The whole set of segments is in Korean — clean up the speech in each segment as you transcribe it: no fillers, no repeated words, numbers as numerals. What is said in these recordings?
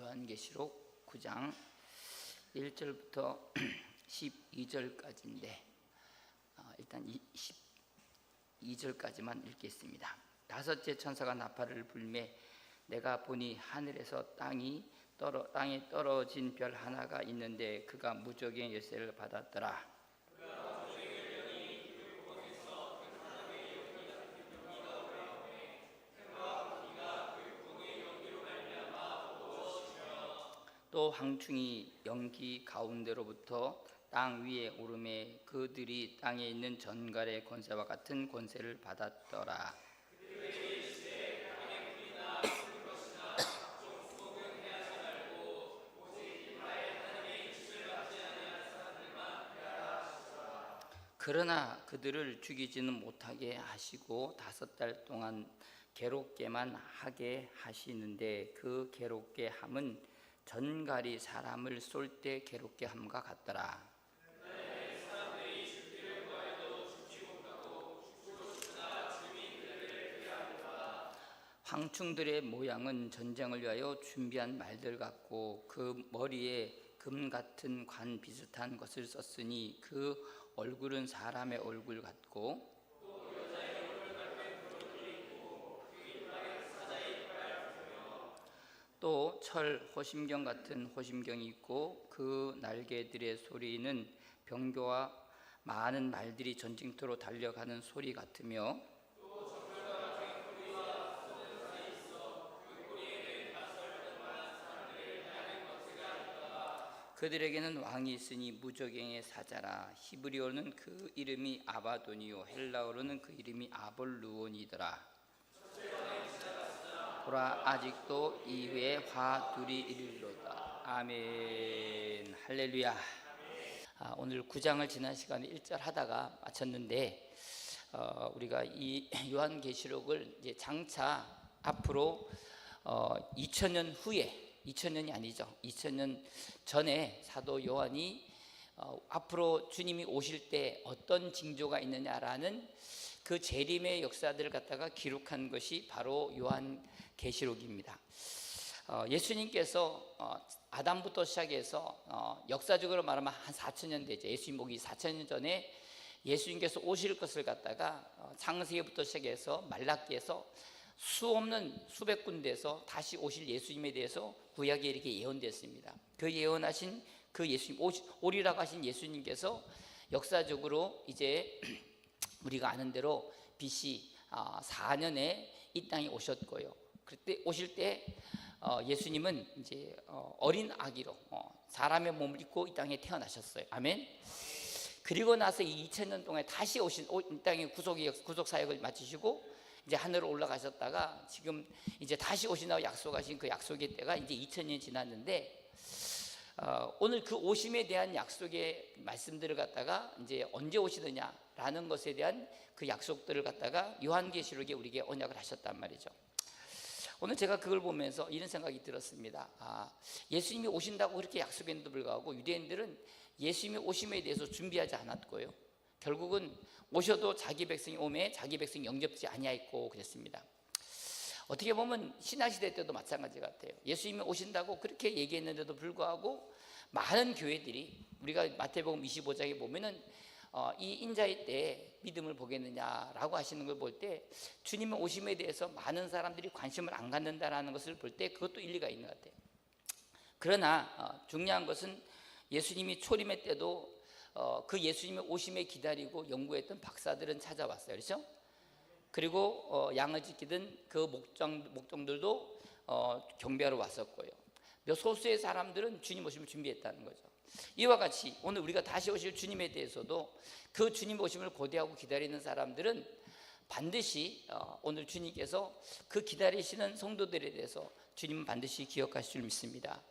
요한계시록 9장 1절부터 12절까지인데 일단 12절까지만 읽겠습니다. 다섯째 천사가 나팔을 불매 내가 보니 하늘에서 땅에 떨어진 별 하나가 있는데 그가 무적의 열쇠를 받았더라. 또 황충이 연기 가운데로부터 땅 위에 오르매 그들이 땅에 있는 전갈의 권세와 같은 권세를 받았더라. 그러나 그들을 죽이지는 못하게 하시고 5달 동안 괴롭게만 하게 하시는데 그 괴롭게 함은 전갈이 사람을 쏠 때 괴롭게 함과 같더라. 황충들의 모양은 전쟁을 위하여 준비한 말들 같고 그 머리에 금 같은 관 비슷한 것을 썼으니 그 얼굴은 사람의 얼굴 같고 또 철 호심경 같은 호심경이 있고 그 날개들의 소리는 병거와 많은 말들이 전쟁터로 달려가는 소리 같으며 그들에게는 왕이 있으니 무적행의 사자라. 히브리어는 그 이름이 아바돈이요 헬라어로는 그 이름이 아볼루온이더라. 보라 아직도 이후에 화 둘이 이르리로다. 아멘. 할렐루야. 오늘 9장을 지난 시간에 1절 하다가 마쳤는데 우리가 이 요한계시록을 이제 장차 앞으로 2000년 후에 2000년이 아니죠. 2000년 전에 사도 요한이 앞으로 주님이 오실 때 어떤 징조가 있느냐라는 그 재림의 역사들을 갖다가 기록한 것이 바로 요한계시록입니다. 예수님께서 아담부터 시작해서 역사적으로 말하면 한 4000년 되죠. 예수님 오기 4000년 전에 예수님께서 오실 것을 갖다가 창세기부터 시작해서 말라기에서 수없는 수백 군데에서 다시 오실 예수님에 대해서 구약에 이렇게 예언됐습니다. 그 예언하신 그 예수님 오리라고 하신 예수님께서 역사적으로 이제 우리가 아는 대로 BC 4년에 이 땅에 오셨고요. 그때 오실 때 예수님은 이제 어린 아기로 사람의 몸을 입고 이 땅에 태어나셨어요. 아멘. 그리고 나서 2000년 동안에 다시 오신 이 땅의 구속 사역을 마치시고 이제 하늘로 올라가셨다가 지금 이제 다시 오신다고 약속하신 그 약속의 때가 이제 2000년이 지났는데 오늘 그 오심에 대한 약속의 말씀들을 갖다가 이제 언제 오시느냐라는 것에 대한 그 약속들을 갖다가 요한계시록에 우리에게 언약을 하셨단 말이죠. 오늘 제가 그걸 보면서 이런 생각이 들었습니다. 예수님이 오신다고 그렇게 약속했는데도 불구하고 유대인들은 예수님의 오심에 대해서 준비하지 않았고요. 결국은 오셔도 자기 백성이 오매 자기 백성이 영접지 아니하였고 그랬습니다. 어떻게 보면 신약시대 때도 마찬가지 같아요. 예수님이 오신다고 그렇게 얘기했는데도 불구하고 많은 교회들이 우리가 마태복음 25장에 보면은 이 인자의 때에 믿음을 보겠느냐라고 하시는 걸 볼 때 주님의 오심에 대해서 많은 사람들이 관심을 안 갖는다라는 것을 볼 때 그것도 일리가 있는 것 같아요. 그러나 중요한 것은 예수님이 초림의 때도 그 예수님의 오심에 기다리고 연구했던 박사들은 찾아왔어요. 그렇죠? 그리고 양을 지키던 그 목종들도 경배하러 왔었고요. 몇 소수의 사람들은 주님 오심을 준비했다는 거죠. 이와 같이 오늘 우리가 다시 오실 주님에 대해서도 그 주님 오심을 고대하고 기다리는 사람들은 반드시 오늘 주님께서 그 기다리시는 성도들에 대해서 주님은 반드시 기억하실 줄 믿습니다.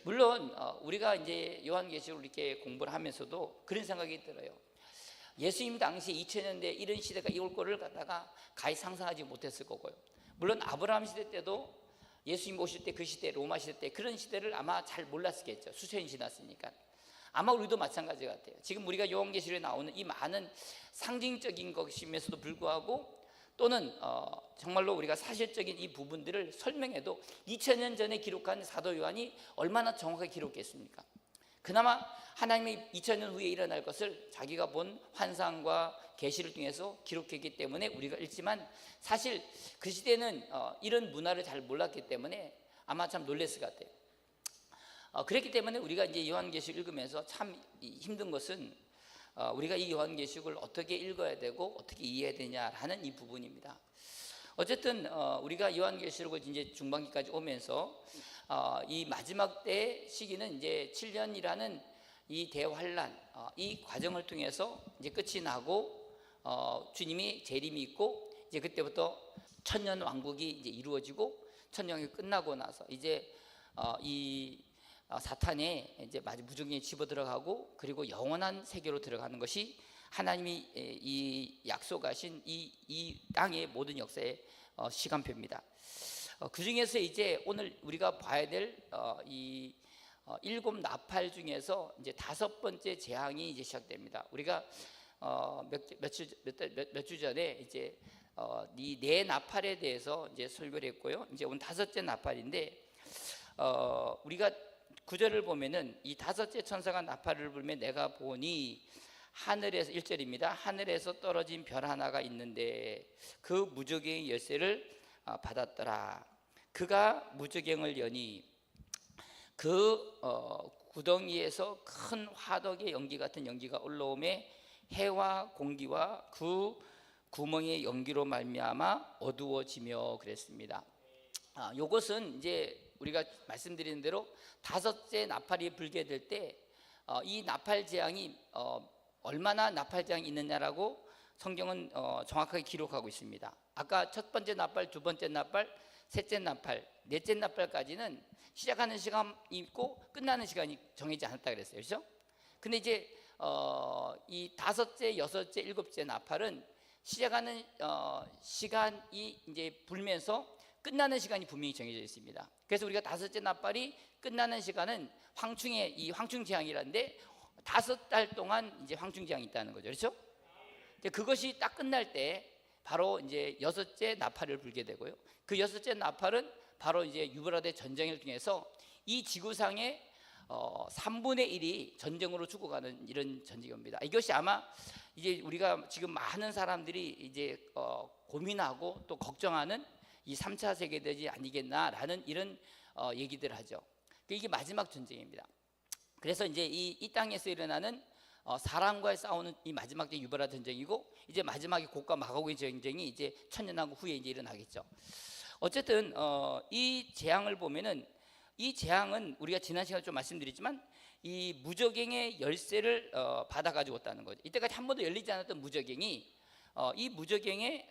물론 우리가 이제 요한계시록을 이렇게 공부를 하면서도 그런 생각이 들어요. 예수님 당시 2000년대 이런 시대가 올 거를 갖다가 가히 상상하지 못했을 거고요. 물론 아브라함 시대 때도 예수님 오실 때 그 시대 로마 시대 때 그런 시대를 아마 잘 몰랐겠죠. 수천이 지났으니까. 아마 우리도 마찬가지 같아요. 지금 우리가 요한계시록에 나오는 이 많은 상징적인 것이면서도 불구하고 또는 정말로 우리가 사실적인 이 부분들을 설명해도 2000년 전에 기록한 사도 요한이 얼마나 정확하게 기록했습니까? 그나마 하나님이 2000년 후에 일어날 것을 자기가 본 환상과 계시를 통해서 기록했기 때문에 우리가 읽지만, 사실 그 시대는 이런 문화를 잘 몰랐기 때문에 아마 참 놀랐을 것 같아요. 그렇기 때문에 우리가 이제 요한계시록 읽으면서 참 힘든 것은 우리가 이 요한계시록을 어떻게 읽어야 되고 어떻게 이해해야 되냐라는 이 부분입니다. 어쨌든 우리가 요한계시록을 이제 중반기까지 오면서 이 마지막 때 시기는 이제 7년이라는 이 대환란, 이 과정을 통해서 이제 끝이 나고 주님이 재림이 있고, 이제 그때부터 천년 왕국이 이제 이루어지고, 천년이 끝나고 나서 이제 이 사탄의 이제 무적행에 집어 들어가고, 그리고 영원한 세계로 들어가는 것이 하나님이 이 약속하신 이 땅의 모든 역사의 시간표입니다. 그 중에서 이제 오늘 우리가 봐야 될 이 일곱 나팔 중에서 이제 다섯 번째 재앙이 이제 시작됩니다. 우리가 몇 주 전에 이제 이 네 나팔에 대해서 이제 설교를 했고요. 이제 오늘 다섯째 나팔인데, 우리가 구절을 보면은 이 다섯째 천사가 나팔을 불며 내가 보니 하늘에서, 1절입니다. 하늘에서 떨어진 별 하나가 있는데 그 무저갱의 열쇠를 받았더라. 그가 무저갱을 여니 그 구덩이에서 큰 화덕의 연기 같은 연기가 올라오매 해와 공기와 그 구멍의 연기로 말미암아 어두워지며 그랬습니다. 이것은 이제 우리가 말씀드린 대로 다섯째 나팔이 불게 될 때 이 나팔 재앙이 얼마나 나팔 재앙이 있느냐라고 성경은 정확하게 기록하고 있습니다. 아까 첫 번째 나팔, 두 번째 나팔, 셋째 나팔, 넷째 나팔까지는 시작하는 시간이 있고 끝나는 시간이 정해지지 않았다 그랬어요. 그렇죠? 근데 이제 이 다섯째, 여섯째, 일곱째 나팔은 시작하는 시간이 이제 불면서 끝나는 시간이 분명히 정해져 있습니다. 그래서 우리가 다섯째 나팔이 끝나는 시간은 이 황충 재앙이라는데 5달 동안 이제 황충 재앙이 있다는 거죠. 그렇죠? 그것이 딱 끝날 때 바로 이제 여섯째 나팔을 불게 되고요. 그 여섯째 나팔은 바로 이제 유브라데 전쟁을 통해서 이 지구상의 3분의 1이 전쟁으로 죽어가는 이런 전쟁입니다. 이것이 아마 이제 우리가 지금 많은 사람들이 이제 고민하고 또 걱정하는 이 3차 세계대전이 아니겠나라는 이런 얘기들을 하죠. 이게 마지막 전쟁입니다. 그래서 이제 이 땅에서 일어나는 사람과의 싸우는 이 마지막 유브라데 전쟁이고, 이제 마지막에 곡과 마고의 전쟁이 이제 천년왕국 후에 이제 일어나겠죠. 어쨌든 이 재앙을 보면은, 이 재앙은 우리가 지난 시간에 좀 말씀드렸지만 이 무저갱의 열쇠를 받아가지고 왔다는 거죠. 이때까지 한 번도 열리지 않았던 무저갱이 이 무저갱의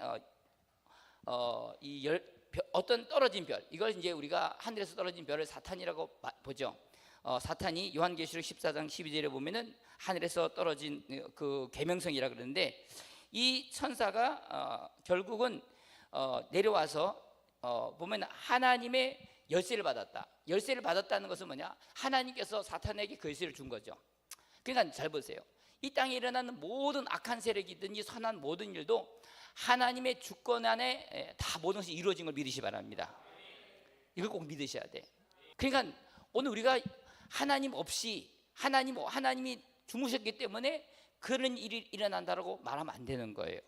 어떤 떨어진 별, 이걸 이제 우리가 하늘에서 떨어진 별을 사탄이라고 보죠. 사탄이 요한계시록 14장 12절에 보면은 하늘에서 떨어진 그 계명성이라 그러는데, 이 천사가 결국은 내려와서 보면 하나님의 열쇠를 받았다. 열쇠를 받았다는 것은 뭐냐? 하나님께서 사탄에게 그 열쇠를 준 거죠. 그러니까 잘 보세요. 이 땅에 일어나는 모든 악한 세력이든지 선한 모든 일도 하나님의 주권 안에 다 모든 것이 이루어진 걸 믿으시 바랍니다. 이걸 꼭 믿으셔야 돼. 그러니까 오늘 우리가 하나님 없이 하나님이 주무셨기 때문에 그런 일이 일어난다라고 말하면 안 되는 거예요.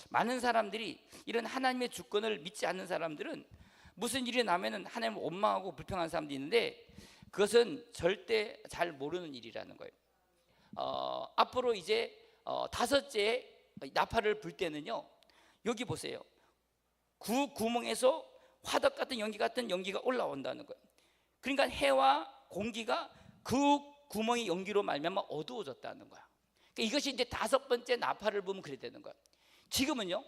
많은 사람들이 이런 하나님의 주권을 믿지 않는 사람들은 무슨 일이 나면은 하나님을 원망하고 불평하는 사람도 있는데, 그것은 절대 잘 모르는 일이라는 거예요. 앞으로 이제 다섯째 나팔을 불 때는요, 여기 보세요. 그 구멍에서 화덕 같은 연기 같은 연기가 올라온다는 거예요. 그러니까 해와 공기가 그 구멍의 연기로 말미암아 어두워졌다는 거야. 그러니까 이것이 이제 다섯 번째 나팔을 보면 그래 되는 거야. 지금은요,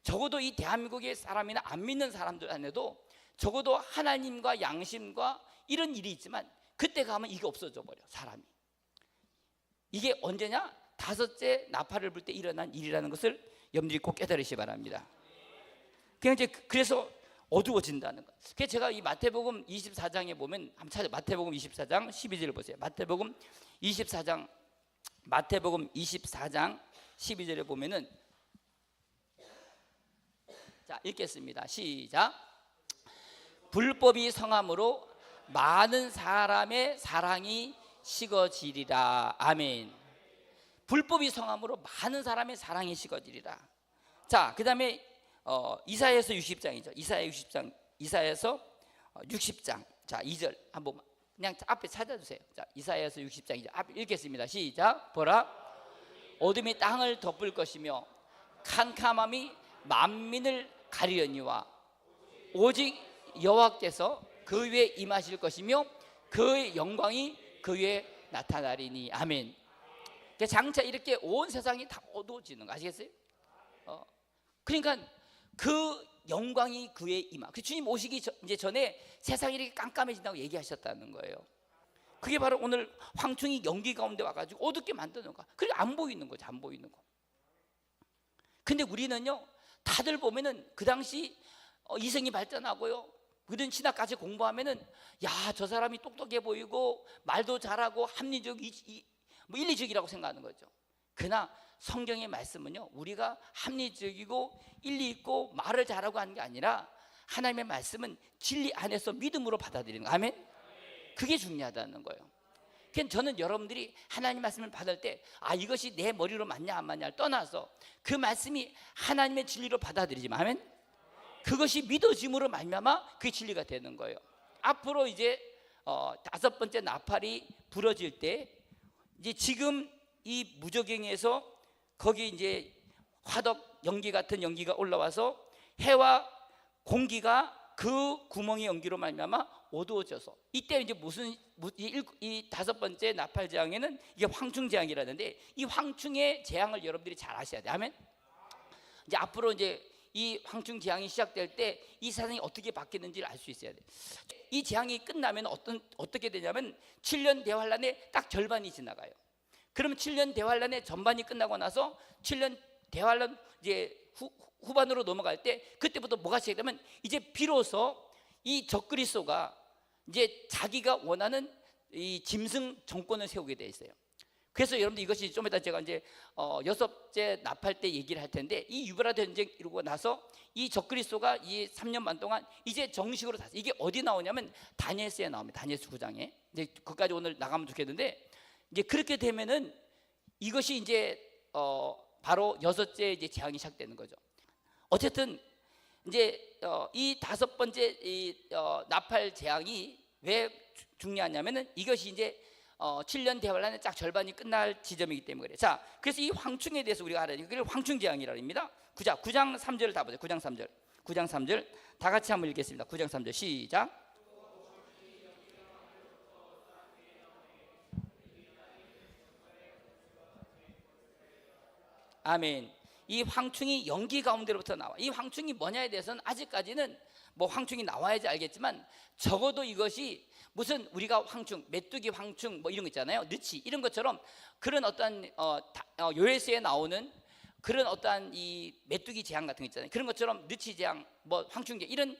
적어도 이 대한민국의 사람이나 안 믿는 사람들 안에도 적어도 하나님과 양심과 이런 일이 있지만, 그때 가면 이게 없어져 버려, 사람이. 이게 언제냐? 다섯째 나팔을 불 때 일어난 일이라는 것을 염두에 꼭 깨달으시기 바랍니다. 그래서 어두워진다는 것. 그래서 제가 이 마태복음 24장에 보면 한번 찾아, 마태복음 24장 12절을 보세요. 마태복음 24장 12절에 보면은 자, 읽겠습니다. 시작. 불법이 성함으로 많은 사람의 사랑이 식어지리라. 아멘. 불법이 성함으로 많은 사람의 사랑이 식어지리라. 자, 그 다음에 이사야서 60장이죠. 이사야서 60장. 자, 2절 한번 그냥 앞에 찾아주세요. 자, 이사야서 60장이죠. 앞에 읽겠습니다. 시작. 보라, 어둠이 땅을 덮을 것이며 캄캄함이 만민을 가리려니와 오직 여호와께서 그 위에 임하실 것이며 그의 영광이 그 위에 나타나리니. 아멘. 장차 이렇게 온 세상이 다 어두워지는 거 아시겠어요? 그러니까 그 영광이 그에 임하. 그 주님 오시기 이제 전에 세상이 이렇게 깜깜해진다고 얘기하셨다는 거예요. 그게 바로 오늘 황충이 연기 가운데 와가지고 어둡게 만드는 거. 그게 안 보이는 거죠, 안 보이는 거. 근데 우리는요, 다들 보면은 그 당시 이성이 발전하고요, 그런 신학까지 공부하면은 야, 저 사람이 똑똑해 보이고 말도 잘하고 합리적, 뭐 인리적이라고 생각하는 거죠. 그러나 성경의 말씀은요, 우리가 합리적이고 일리 있고 말을 잘하고 하는 게 아니라 하나님의 말씀은 진리 안에서 믿음으로 받아들이는 거. 아멘. 그게 중요하다는 거예요. 그래서 저는 여러분들이 하나님 말씀을 받을 때 이것이 내 머리로 맞냐 안 맞냐를 떠나서 그 말씀이 하나님의 진리로 받아들이지만, 아멘. 그것이 믿어짐으로 말미암아 그게 진리가 되는 거예요. 앞으로 이제 5번째 나팔이 부러질 때 이제 지금 이 무저갱에서 거기 이제 화덕 연기 같은 연기가 올라와서 해와 공기가 그 구멍의 연기로 말미암아 어두워져서, 이때 이제 이 5번째 나팔 재앙에는 이게 황충 재앙이라는데, 이 황충의 재앙을 여러분들이 잘 아셔야 돼요. 아멘. 이제 앞으로 이제 이 황충 재앙이 시작될 때 이 세상이 어떻게 바뀌는지를 알 수 있어야 돼요. 이 재앙이 끝나면 어떻게 되냐면 7년 대환란의 딱 절반이 지나가요. 그러면 7년 대환란의 전반이 끝나고 나서 7년 대환란 이제 후반으로 넘어갈 때, 그때부터 뭐가 시작되면 이제 비로소 이 적그리스도가 이제 자기가 원하는 이 짐승 정권을 세우게 돼 있어요. 그래서 여러분들 이것이 좀 이따 제가 이제 6째 나팔 때 얘기를 할 텐데, 이 유브라데 전쟁 이루고 나서 이 적그리스도가 이 3년 반 동안 이제 정식으로 다, 이게 어디 나오냐면 다니엘서에 나옵니다. 다니엘서 9장에. 이제 그까지 오늘 나가면 좋겠는데, 이제 그렇게 되면은 이것이 이제 바로 6째 이제 재앙이 시작되는 거죠. 어쨌든 이제 이 5번째 이 나팔 재앙이 왜 중요하냐면은 이것이 이제 7년 대환란의 딱 절반이 끝날 지점이기 때문에 그래요. 자, 그래서 이 황충에 대해서 우리가 알아야 돼요. 그걸 황충 재앙이라고 합니다. 9장 3절을 다 보세요. 9장 3절 다 같이 한번 읽겠습니다. 9장 3절 시작. 아멘. 이 황충이 연기 가운데로부터 나와. 이 황충이 뭐냐에 대해서는 아직까지는 뭐 황충이 나와야지 알겠지만, 적어도 이것이 무슨 우리가 황충, 메뚜기 황충 뭐 이런 거 있잖아요. 느치 이런 것처럼 그런 어떤 요엘서에 나오는 그런 어떠한 이 메뚜기 재앙 같은 거 있잖아요. 그런 것처럼 느치 재앙, 뭐 황충 재앙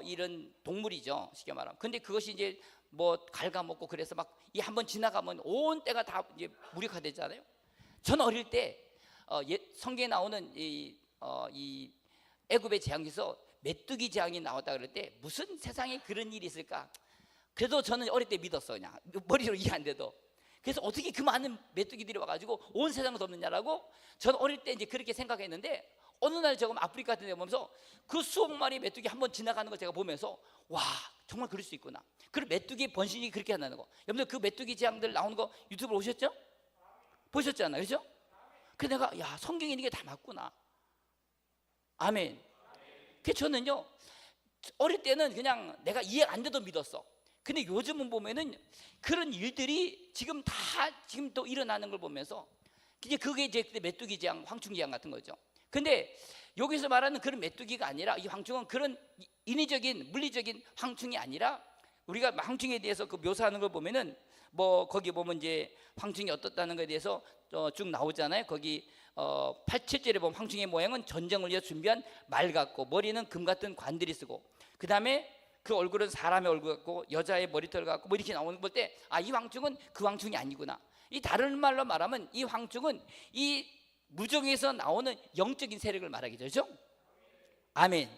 이런 동물이죠, 쉽게 말하면. 근데 그것이 이제 뭐 갉아먹고 그래서 막 이 한번 지나가면 온 때가 다 이제 무력화되잖아요. 저는 어릴 때 성경에 나오는 이 애굽의 재앙에서 메뚜기 재앙이 나왔다 그럴 때 무슨 세상에 그런 일이 있을까? 그래도 저는 어릴 때 믿었어. 그냥 머리로 이해 안 돼도. 그래서 어떻게 그 많은 메뚜기들이 와가지고 온 세상을 덮느냐라고 저는 어릴 때 이제 그렇게 생각했는데, 어느 날 제가 아프리카 같은 데 보면서 그 수억 마리 메뚜기 한번 지나가는 걸 제가 보면서 와, 정말 그럴 수 있구나. 그리고 메뚜기 번식이 그렇게 한다는 거. 여러분들 그 메뚜기 재앙들 나오는 거 유튜브로 보셨죠? 보셨잖아요, 그렇죠? 그래서 내가 야, 성경에 있는 게 다 맞구나. 아멘. 그래서 저는요, 어릴 때는 그냥 내가 이해 안 돼도 믿었어. 근데 요즘은 보면은 그런 일들이 지금 또 일어나는 걸 보면서 이제 그게 이제 메뚜기 재앙, 황충 재앙 같은 거죠. 근데 여기서 말하는 그런 메뚜기가 아니라, 이 황충은 그런 인위적인 물리적인 황충이 아니라, 우리가 황충에 대해서 그 묘사하는 걸 보면은 뭐 거기 보면 이제 황충이 어떻다는 것에 대해서 쭉 나오잖아요. 거기 7절에 보면 황충의 모양은 전쟁을 위해 준비한 말 같고 머리는 금 같은 관들이 쓰고, 그 다음에 그 얼굴은 사람의 얼굴 같고 여자의 머리털 같고 뭐 이렇게 나오는 걸 때, 이 황충은 그 황충이 아니구나. 이 다른 말로 말하면 이 황충은 이 무정에서 나오는 영적인 세력을 말하기죠, 그렇죠? 아멘.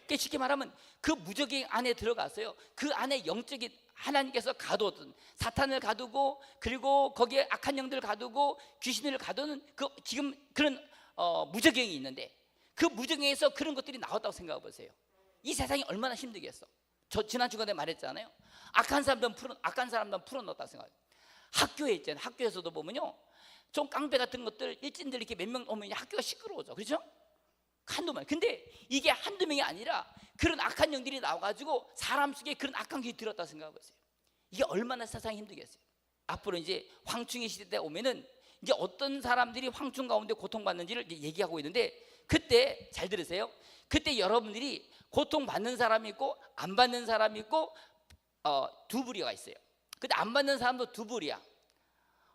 그러니까 쉽게 말하면 그 무적의 안에 들어가서요, 그 안에 영적인 하나님께서 가두었던 사탄을 가두고, 그리고 거기에 악한 영들을 가두고 귀신을 가두는 그 지금 그런 무적경이 있는데, 그 무적경에서 그런 것들이 나왔다고 생각해 보세요. 이 세상이 얼마나 힘들겠어. 저 지난 주간에 말했잖아요. 악한 사람들은 풀어놓았다고 생각해요. 학교에 있잖아요. 학교에서도 보면요, 좀 깡패 같은 것들, 일진들 이렇게 몇 명 오면 학교가 시끄러워져. 그렇죠? 한두 명. 근데 이게 한두 명이 아니라 그런 악한 영들이 나와가지고 사람 속에 그런 악한 길이 들었다고 생각해보세요. 이게 얼마나 세상이 힘들겠어요. 앞으로 이제 황충의 시대 때 오면은 이제 어떤 사람들이 황충 가운데 고통받는지를 이제 얘기하고 있는데, 그때 잘 들으세요. 그때 여러분들이 고통받는 사람이 있고 안 받는 사람이 있고 두 부류가 있어요. 근데 안 받는 사람도 두 부류야.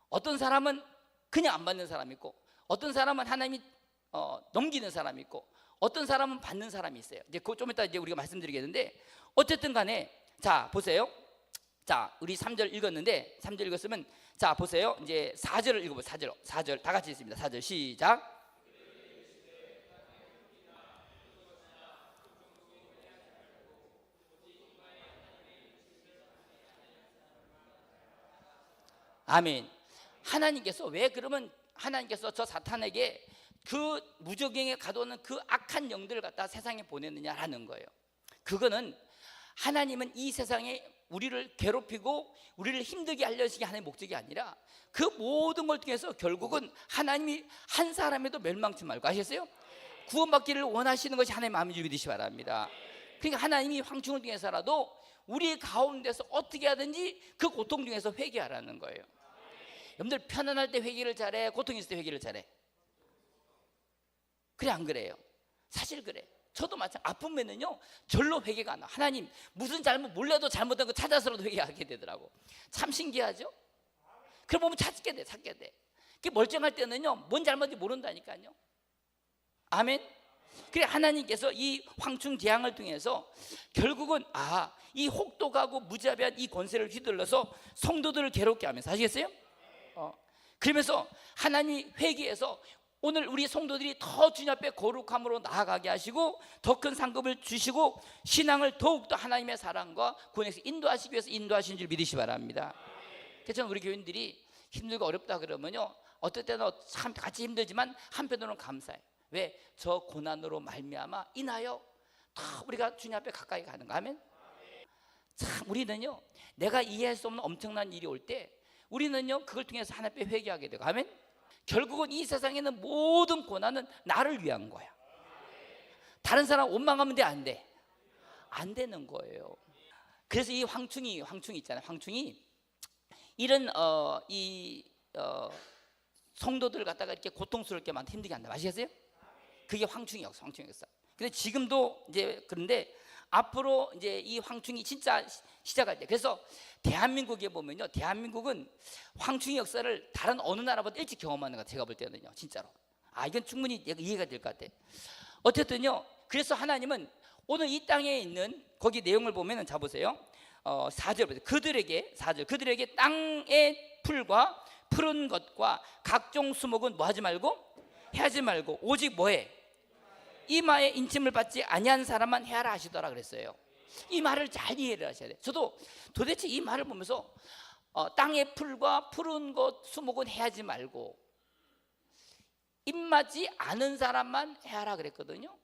어떤 사람은 그냥 안 받는 사람이 있고, 어떤 사람은 하나님이 넘기는 사람이 있고, 어떤 사람은 받는 사람이 있어요. 이제 그거 좀 이따 이제 우리가 말씀드리겠는데, 어쨌든 간에 자 보세요. 자, 우리 3절 읽었는데, 3절 읽었으면 자 보세요. 이제 4절을 읽어보세요. 4절 다 같이 읽습니다. 4절 시작. 아멘. 하나님께서 왜 그러면 하나님께서 저 사탄에게 그 무적경에 가둬놓은 그 악한 영들을 갖다 세상에 보냈느냐라는 거예요. 그거는 하나님은 이 세상에 우리를 괴롭히고 우리를 힘들게 하려시게 하는 목적이 아니라, 그 모든 걸 통해서 결국은 하나님이 한 사람에도 멸망치 말고, 아셨어요? 구원받기를 원하시는 것이 하나님의 마음을 믿으시기 바랍니다. 그러니까 하나님이 황충을 통해서라도 우리 가운데서 어떻게 하든지 그 고통 중에서 회개하라는 거예요. 여러분들 편안할 때 회개를 잘해, 고통 있을 때 회개를 잘해? 그래 안 그래요? 사실 그래. 저도 마찬가지. 아프면은요 절로 회개가 안 나. 하나님 무슨 몰라도 잘못한 거 찾아서라도 회개하게 되더라고. 참 신기하죠? 그래 보면 찾게 돼. 멀쩡할 때는요 뭔 잘못인지 모른다니까요. 아멘. 그래 하나님께서 이 황충 재앙을 통해서 결국은 이 혹독하고 무자비한 이 권세를 휘둘러서 성도들을 괴롭게 하면서, 아시겠어요? 그러면서 하나님이 회개해서 오늘 우리 성도들이 더 주님 앞에 거룩함으로 나아가게 하시고 더 큰 상급을 주시고 신앙을 더욱더 하나님의 사랑과 구원에서 인도하시기 위해서 인도하신 줄 믿으시기 바랍니다. 그래서 저는 우리 교인들이 힘들고 어렵다 그러면요, 어떨 때는 참 같이 힘들지만 한편으로는 감사해요. 왜? 저 고난으로 말미암아 인하여 더 우리가 주님 앞에 가까이 가는 거. 아멘. 참 우리는요 내가 이해할 수 없는 엄청난 일이 올 때 우리는요 그걸 통해서 하나님 앞에 회개하게 되고, 아멘. 결국은 이 세상에는 모든 고난은 나를 위한 거야. 다른 사람 원망하면 안 돼. 안 되는 거예요. 그래서 이 황충이 있잖아요. 황충이 이런 성도들을 갖다가 이렇게 고통스럽게 만들 힘들게 한다. 아시겠어요? 그게 황충이었어. 근데 지금도 이제 그런데 앞으로 이제 이 황충이 진짜 시작할 때, 그래서 대한민국에 보면요, 대한민국은 황충의 역사를 다른 어느 나라보다 일찍 경험하는 것 같아요. 제가 볼 때는요, 진짜로. 이건 충분히 이해가 될 것 같아. 어쨌든요, 그래서 하나님은 오늘 이 땅에 있는 거기 내용을 보면은 자 보세요. 4절 보세요. 그들에게 땅의 풀과 푸른 것과 각종 수목은 뭐 하지 말고 해하지 말고 오직 뭐해? 이마에 인침을 받지 아니한 사람만 해하라 하시더라 그랬어요. 이 말을 잘 이해를 하셔야 돼요. 저도 도대체 이 말을 보면서 땅의 풀과 푸른 것 수목은 해하지 말고 입맞지 않은 사람만 해하라 그랬거든요.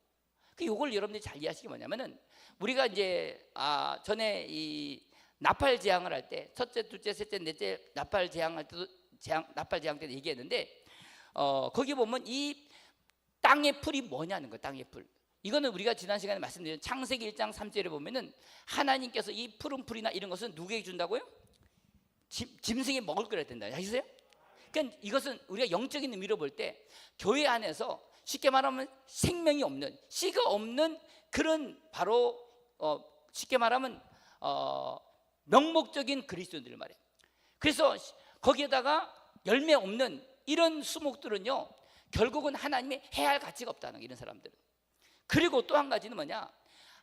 이걸 여러분들이 잘 이해하시기 뭐냐면은, 우리가 이제 전에 이 나팔 재앙을 할 때 첫째, 둘째, 셋째, 넷째 나팔 재앙할 때도 나팔 재앙 때도 얘기했는데, 거기 보면 이 땅의 풀이 뭐냐는 거예요. 땅의 풀. 이거는 우리가 지난 시간에 말씀드린 창세기 1장 3절에 보면은 하나님께서 이 푸른 풀이나 이런 것은 누구에게 준다고요? 짐승이 먹을 거라 된다. 아시세요? 그러니까 이것은 우리가 영적인 의미로 볼 때 교회 안에서 쉽게 말하면 생명이 없는, 씨가 없는 그런 바로 쉽게 말하면 명목적인 그리스도인들 말이에요. 그래서 거기에다가 열매 없는 이런 수목들은요 결국은 하나님의 해할 가치가 없다는 거예요. 이런 사람들은. 그리고 또 한 가지는 뭐냐,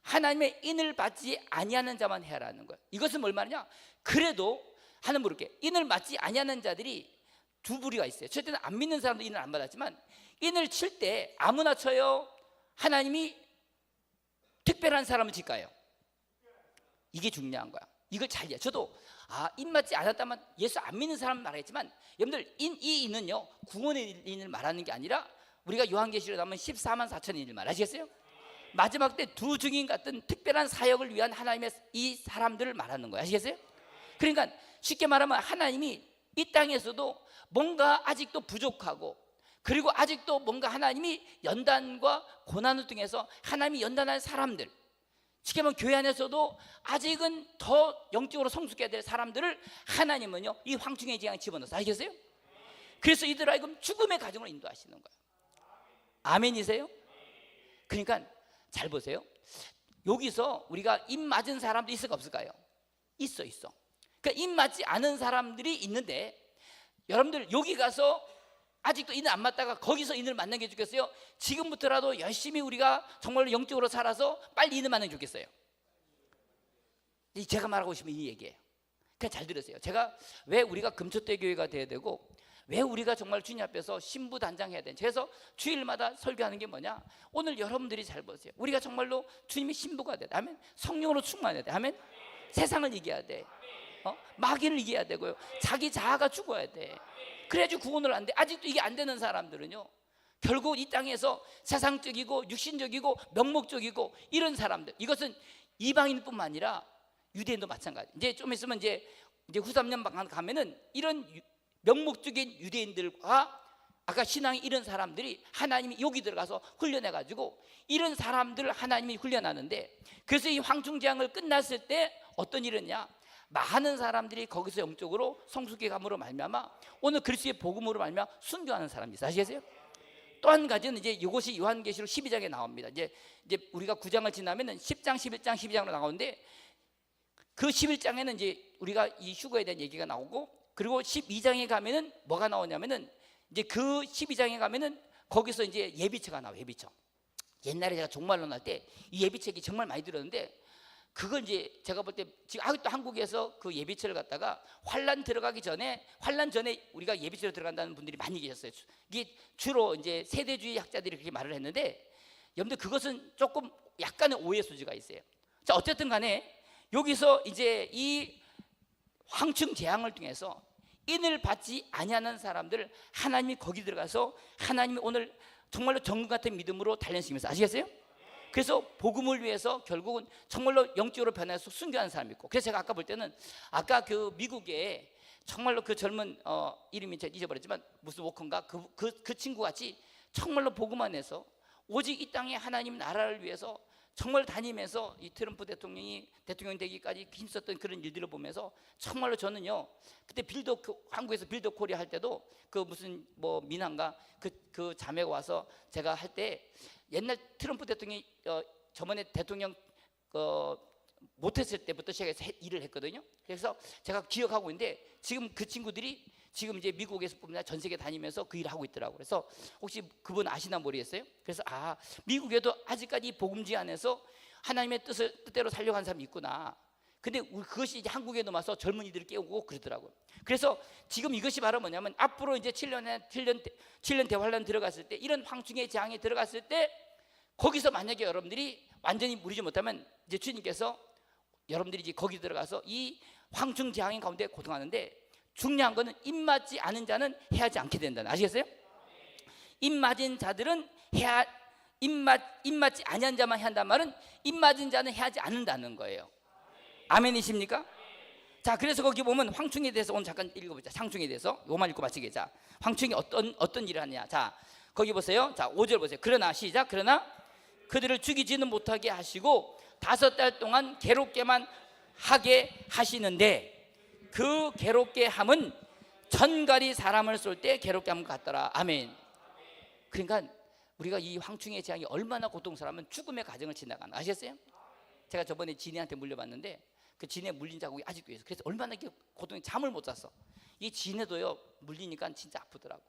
하나님의 인을 받지 아니하는 자만 해하라는 거예요. 이것은 뭘 말하냐, 그래도 하는 모르게 인을 받지 아니하는 자들이 두 부류가 있어요. 첫째는 안 믿는 사람도 인을 안 받았지만 인을 칠 때 아무나 쳐요? 하나님이 특별한 사람을 질까요? 이게 중요한 거야. 이걸 잘 이해. 저도 입맞지 않았다면 예수 안 믿는 사람 말하겠지만, 여러분들 이 인은요 구원의 인을 말하는 게 아니라 우리가 요한계시록 나오면 14만 4천의 인을 말하시겠어요? 마지막 때 두 증인 같은 특별한 사역을 위한 하나님의 이 사람들을 말하는 거예요. 아시겠어요? 그러니까 쉽게 말하면 하나님이 이 땅에서도 뭔가 아직도 부족하고, 그리고 아직도 뭔가 하나님이 연단과 고난을 통해서 하나님이 연단한 사람들, 쉽게 말하면 교회 안에서도 아직은 더 영적으로 성숙해야 될 사람들을 하나님은요 이 황충의 재앙에 집어넣어서, 아시겠어요? 그래서 이들 하여금 죽음의 가정을 인도하시는 거예요. 아멘이세요? 그러니까 잘 보세요. 여기서 우리가 입 맞은 사람도 있을까 없을까요? 있어. 그러니까 입 맞지 않은 사람들이 있는데, 여러분들 여기 가서 아직도 인을 안 맞다가 거기서 인을 맞는 게 좋겠어요? 지금부터라도 열심히 우리가 정말로 영적으로 살아서 빨리 인을 맞는 게 좋겠어요? 제가 말하고 싶은 이 얘기예요. 그냥 잘 들으세요. 제가 왜 우리가 금초대 교회가 돼야 되고, 왜 우리가 정말 주님 앞에서 신부단장해야 되는지, 그래서 주일마다 설교하는 게 뭐냐, 오늘 여러분들이 잘 보세요. 우리가 정말로 주님의 신부가 돼야 돼. 아멘. 성령으로 충만해야 돼. 아멘. 세상을 이겨야 돼. 마귀를 이겨야 되고요. 자기 자아가 죽어야 돼. 그래야지 구원을 안 돼. 아직도 이게 안 되는 사람들은요 결국 이 땅에서 세상적이고 육신적이고 명목적이고 이런 사람들, 이것은 이방인뿐만 아니라 유대인도 마찬가지. 이제 좀 있으면 이제 후삼년 가면은 이런 명목적인 유대인들과 아까 신앙이 이런 사람들이 하나님이 여기 들어가서 훈련해가지고 이런 사람들을 하나님이 훈련하는데, 그래서 이 황충재앙을 끝났을 때 어떤 일이냐, 많은 사람들이 거기서 영적으로 성숙해 감으로 말미암아 오늘 그리스도의 복음으로 말미암아 순교하는 사람이 있어요. 아시겠어요? 또 한 가지는 이제 이것이 요한계시록 12장에 나옵니다. 이제 우리가 9장을 지나면은 10장, 11장, 12장으로 나오는데, 그 11장에는 이제 우리가 이 휴거에 대한 얘기가 나오고, 그리고 12장에 가면은 뭐가 나오냐면은 이제 그 12장에 가면은 거기서 이제 예비처가 나와요. 예비처. 옛날에 제가 종말론 할 때 이 예비책이 정말 많이 들었는데, 그걸 이제 제가 볼 때 지금 아직도 한국에서 그 예비처를 갖다가 환란 전에 우리가 예비처로 들어간다는 분들이 많이 계셨어요. 이게 주로 이제 세대주의 학자들이 그렇게 말을 했는데, 여러분들 그것은 조금 약간의 오해 소지가 있어요. 자, 어쨌든 간에 여기서 이제 이 황충 재앙을 통해서 인을 받지 아니하는 사람들 하나님이 거기 들어가서 하나님이 오늘 정말로 정금 같은 믿음으로 단련시키면서, 아시겠어요? 그래서 복음을 위해서 결국은 정말로 영적으로 변해서 순교하는 사람이 있고, 그래서 제가 아까 볼 때는 아까 그 미국에 정말로 그 젊은 이름이 제가 잊어버렸지만 무슨 워커인가 그 친구 같이 정말로 복음 안에서 오직 이 땅에 하나님 나라를 위해서 정말 다니면서 이 트럼프 대통령이 대통령 되기까지 힘썼던 그런 일들을 보면서 정말로 저는요, 그때 한국에서 빌더 코리아 할 때도 그 무슨 뭐 민한가 그 자매가 와서 제가 할 때 옛날 트럼프 대통령이 저번에 대통령 못했을 때부터 시작해서 일을 했거든요. 그래서 제가 기억하고 있는데, 지금 그 친구들이 지금 이제 미국에서 뿐만 아니라 전 세계 다니면서 그 일을 하고 있더라고요. 그래서 혹시 그분 아시나 모르겠어요? 그래서 미국에도 아직까지 복음지 안에서 하나님의 뜻대로 살려고 하는 사람이 있구나. 근데 그것이 이제 한국에 넘어와서 젊은이들을 깨우고 그러더라고요. 그래서 지금 이것이 바로 뭐냐면, 앞으로 이제 7년 대환란 들어갔을 때, 이런 황충의 재앙에 들어갔을 때, 거기서 만약에 여러분들이 완전히 무리지 못하면 이제 주님께서 여러분들이 이제 거기 들어가서 이 황충 재앙의 가운데 고통하는데, 중요한 거는 입 맞지 않은 자는 해하지 않게 된다는, 아시겠어요? 입 맞은 자들은 입 맞지 아니한 자만 해한다는 말은 입 맞은 자는 해하지 않는다는 거예요. 아멘이십니까? 자, 그래서 거기 보면 황충에 대해서 오늘 잠깐 읽어보자. 황충에 대해서 요만 읽고 마치게. 자, 황충이 어떤 일을 하냐. 자, 거기 보세요. 자, 5절 보세요. 그러나 시작. 그러나 그들을 죽이지는 못하게 하시고 5달 동안 괴롭게만 하게 하시는데, 그 괴롭게 함은 전갈이 사람을 쏠 때 괴롭게 함 같더라. 아멘. 그러니까 우리가 이 황충의 재앙이 얼마나 고통스러우면 죽음의 과정을 지나가나, 아시겠어요? 제가 저번에 지네한테 물려봤는데 그 지네 물린 자국이 아직도 있어. 그래서 얼마나 고통이, 잠을 못 잤어. 이 지네도요 물리니까 진짜 아프더라고.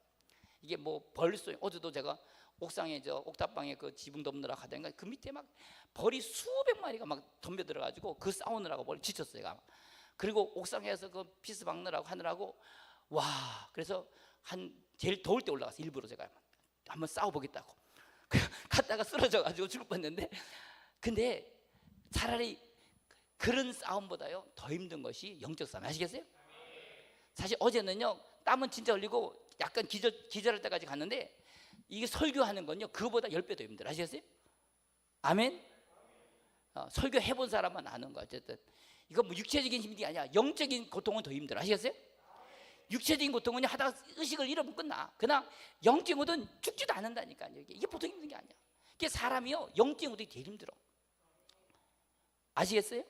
이게 뭐 벌써 어제도 제가 옥상에 옥탑방에 그 지붕 덮느라 가다니까 그 밑에 막 벌이 수백 마리가 막 덤벼 들어가지고 그 싸우느라고 벌 지쳤어요. 제가. 그리고 옥상에서 그 피스 박느라고 하느라고, 와, 그래서 제일 더울 때 올라갔어. 일부러 제가 한번 싸워보겠다고 갔다가 쓰러져가지고 죽을 뻔했는데, 근데 차라리 그런 싸움보다요 더 힘든 것이 영적 싸움. 아시겠어요? 사실 어제는요 땀은 진짜 흘리고 약간 기절할 때까지 갔는데, 이게 설교하는 건요 그거보다 10배 더 힘들어. 아시겠어요? 아멘. 설교 해본 사람만 아는 거. 어쨌든 이거 뭐 육체적인 힘이 아니야. 영적인 고통은 더 힘들어. 아시겠어요? 육체적인 고통은 하다가 의식을 잃으면 끝나. 그러나 영적인 고통은 죽지도 않는다니까요. 이게 보통 힘든 게 아니야. 이게 사람이요 영적인 고통이 제일 힘들어. 아시겠어요?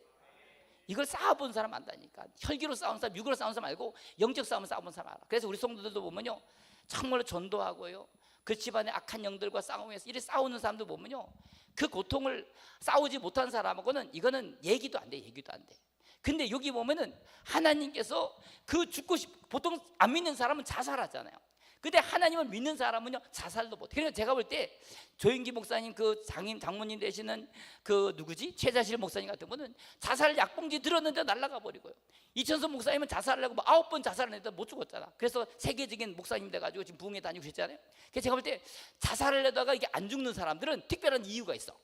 이걸 싸워본 사람 안다니까. 혈기로 싸운 사람, 육으로 싸운 사람 말고 영적 싸움을 싸워본 사람 알아. 그래서 우리 성도들도 보면요 정말로 전도하고요 그 집안의 악한 영들과 싸움에서 이렇게 싸우는 사람들 보면요 그 고통을 싸우지 못한 사람하고는 이거는 얘기도 안 돼. 얘기도 안 돼. 근데 여기 보면은 하나님께서 그 보통 안 믿는 사람은 자살하잖아요. 근데 하나님을 믿는 사람은요 자살도 못해. 그러니까 제가 볼 때 조인기 목사님 그 장모님 되시는 그 누구지 최자실 목사님 같은 분은 자살 약봉지 들었는데 날아가 버리고요. 이천선 목사님은 자살을 하고 9번 자살을 했는데 못 죽었잖아. 그래서 세계적인 목사님 돼가지고 지금 부흥회 다니고 계시잖아요. 그래서 제가 볼 때 자살을 하다가 이게 안 죽는 사람들은 특별한 이유가 있어.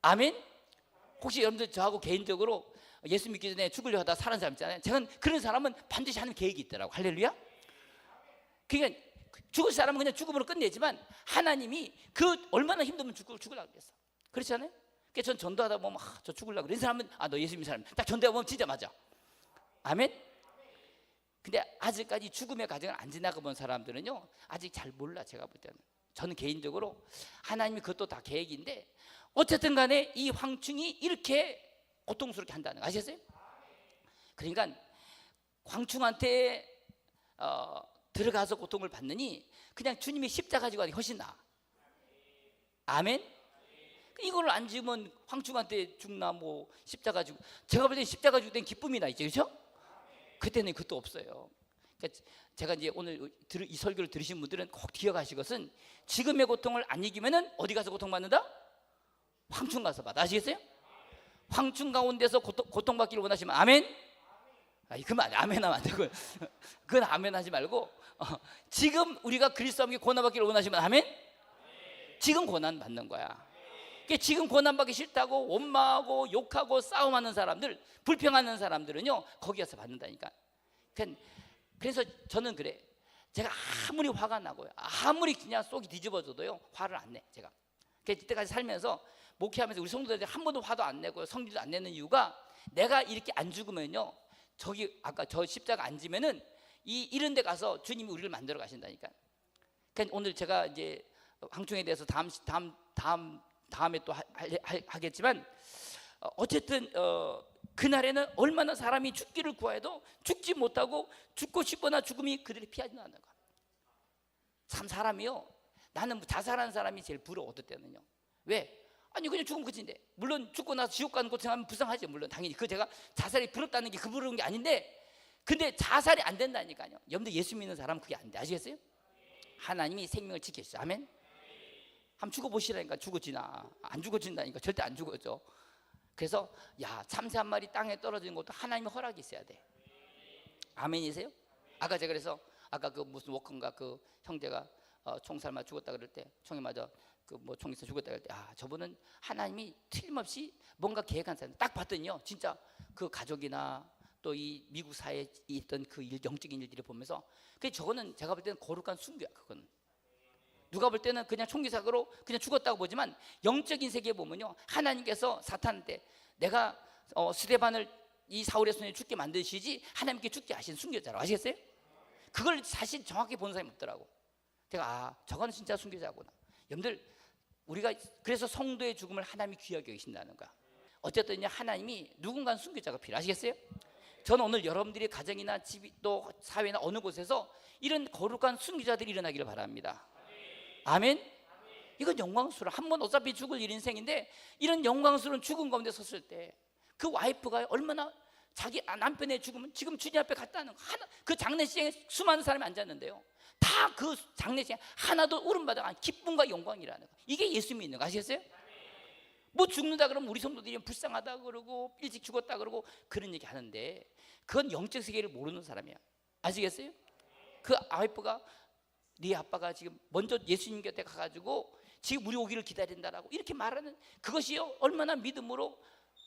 아멘. 혹시 여러분들 저하고 개인적으로 예수 믿기 전에 죽으려 하다 살은 사람 있잖아요. 제가 그런 사람은 반드시 하는 계획이 있더라고. 할렐루야. 그러니까 죽을 사람은 그냥 죽음으로 끝내지만 하나님이 그 얼마나 힘들면 죽으려고 그랬어. 그렇지 않아요? 그러니까 전 전도하다 보면 저 죽으려고 그래. 이 사람은 너 예수 믿는 사람 딱 전도해 보면 진짜 맞아. 아멘. 근데 아직까지 죽음의 과정을 안 지나가 본 사람들은요 아직 잘 몰라. 제가 볼 때는 저는 개인적으로 하나님이 그것도 다 계획인데 어쨌든 간에 이 황충이 이렇게 고통스럽게 한다는 거 아시겠어요? 그러니까 황충한테 들어가서 고통을 받느니 그냥 주님이 십자가 가지고 가는 게 훨씬 나아. 아멘. 이거를 안 지으면 황충한테 죽나 뭐 십자가 가지고. 제가 볼 때 십자가 가지고 된 기쁨이 나 있죠, 그렇죠? 그때는 그것도 없어요. 그러니까 제가 이제 오늘 이 설교를 들으신 분들은 꼭 기억하실 것은 지금의 고통을 안 이기면은 어디 가서 고통받는다? 황충 가서 받아. 아시겠어요? 황충 가운데서 고통받기를 원하시면 아멘. 그만 아멘 하면 안 되고 그건 아멘 하지 말고 지금 우리가 그리스도와 함께 고난받기를 원하시면 아멘. 지금 고난 받는 거야. 그러니까 지금 고난 받기 싫다고 원망하고 욕하고 싸움하는 사람들, 불평하는 사람들은요 거기 가서 받는다니까. 그래서 저는 그래. 제가 아무리 화가 나고요 아무리 그냥 속이 뒤집어져도요 화를 안 내. 제가 이때까지 살면서 목회하면서 우리 성도들한테 한 번도 화도 안 내고요 성질도 안 내는 이유가 내가 이렇게 안 죽으면요 저기 아까 저 십자가 안 지면은 이런 데 가서 주님이 우리를 만들어 가신다니까. 그러니까 오늘 제가 이제 황충에 대해서 다음에 또 하겠지만 어쨌든 그날에는 얼마나 사람이 죽기를 구해도 죽지 못하고 죽고 싶거나 죽음이 그들이 피하지 않는 거야. 참 사람이요 나는 자살하는 사람이 제일 부러워. 어떨 때는요. 왜? 아니 그냥 죽으면 끝인데. 물론 죽고 나서 지옥 가는 것 생각하면 불쌍하죠. 물론 당연히 제가 자살이 부럽다는 게 그 부러운 게 아닌데 근데 자살이 안 된다니까요. 여러분들 예수 믿는 사람은 그게 안 돼. 아시겠어요? 하나님이 생명을 지키시죠. 아멘. 한번 죽어보시라니까. 죽어지나. 안 죽어진다니까. 절대 안 죽어져. 그래서 참새 한 마리 땅에 떨어지는 것도 하나님의 허락이 있어야 돼. 아멘이세요? 아까 제가 그래서 아까 그 무슨 워커인가 그 형제가 총살 맞아 죽었다 그럴 때 총에 맞아 총에서 죽었다 그럴 때 저분은 하나님이 틀림없이 뭔가 계획한 사람. 딱 봤더니요 진짜 그 가족이나 또 이 미국 사회에 있던 그 영적인 일들을 보면서 저거는 제가 볼 때는 거룩한 순교야. 그거는 누가 볼 때는 그냥 총기사고로 그냥 죽었다고 보지만 영적인 세계에 보면요 하나님께서 사탄한테 내가 스데반을 이 사울의 손에 죽게 만드시지 하나님께 죽게 하신 순교자라고. 아시겠어요? 그걸 사실 정확히 본 사람이 없더라고. 제가 저건 진짜 순교자구나. 여러분들 우리가 그래서 성도의 죽음을 하나님이 귀하게 여기신다는 거야. 어쨌든 하나님이 누군가는 순교자가 필요하시겠어요? 저는 오늘 여러분들의 가정이나 집 또 사회나 어느 곳에서 이런 거룩한 순교자들이 일어나기를 바랍니다. 아멘. 이건 영광스러워. 한 번 어차피 죽을 일 인생인데 이런 영광스러운 죽음 가운데 섰을 때 그 와이프가 얼마나 자기 남편의 죽음은 지금 주님 앞에 갔다는 거. 그 장례식장에 수많은 사람이 앉았는데요 다 그 장례식장에 하나도 울음받아 안 기쁨과 영광이라는 거. 이게 예수 믿는 거. 아시겠어요? 뭐 죽는다 그러면 우리 성도들이 불쌍하다 그러고 일찍 죽었다 그러고 그런 얘기 하는데 그건 영적 세계를 모르는 사람이야. 아시겠어요? 그 와이프가 네 아빠가 지금 먼저 예수님 곁에 가가지고 지금 우리 오기를 기다린다라고 이렇게 말하는 그것이요 얼마나 믿음으로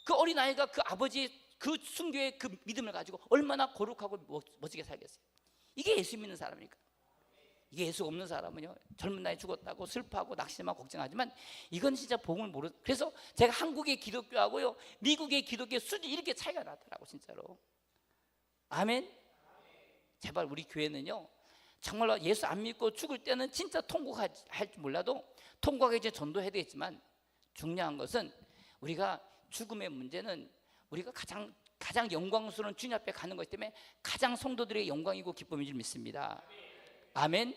그 어린아이가 그 아버지의 그 순교의 그 믿음을 가지고 얼마나 거룩하고 멋지게 살겠어요. 이게 예수 믿는 사람이니까. 이게 예수 없는 사람은요 젊은 나이에 죽었다고 슬퍼하고 낙심하고 걱정하지만 이건 진짜 복음을 모르. 그래서 제가 한국의 기독교하고요 미국의 기독교 수준이 이렇게 차이가 나더라고 진짜로. 아멘. 제발 우리 교회는요 정말로 예수 안 믿고 죽을 때는 진짜 통곡할 줄 몰라도 통곡하기 전에 전도해야 되겠지만 중요한 것은 우리가 죽음의 문제는 우리가 가장 영광스러운 주님 앞에 가는 것이기 때문에 가장 성도들의 영광이고 기쁨인 줄 믿습니다. 아멘.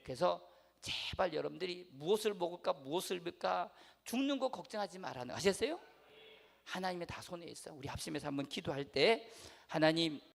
그래서 제발 여러분들이 무엇을 먹을까 무엇을 입을까 죽는 거 걱정하지 말아요. 아셨어요? 하나님의 다 손에 있어요. 우리 합심해서 한번 기도할 때 하나님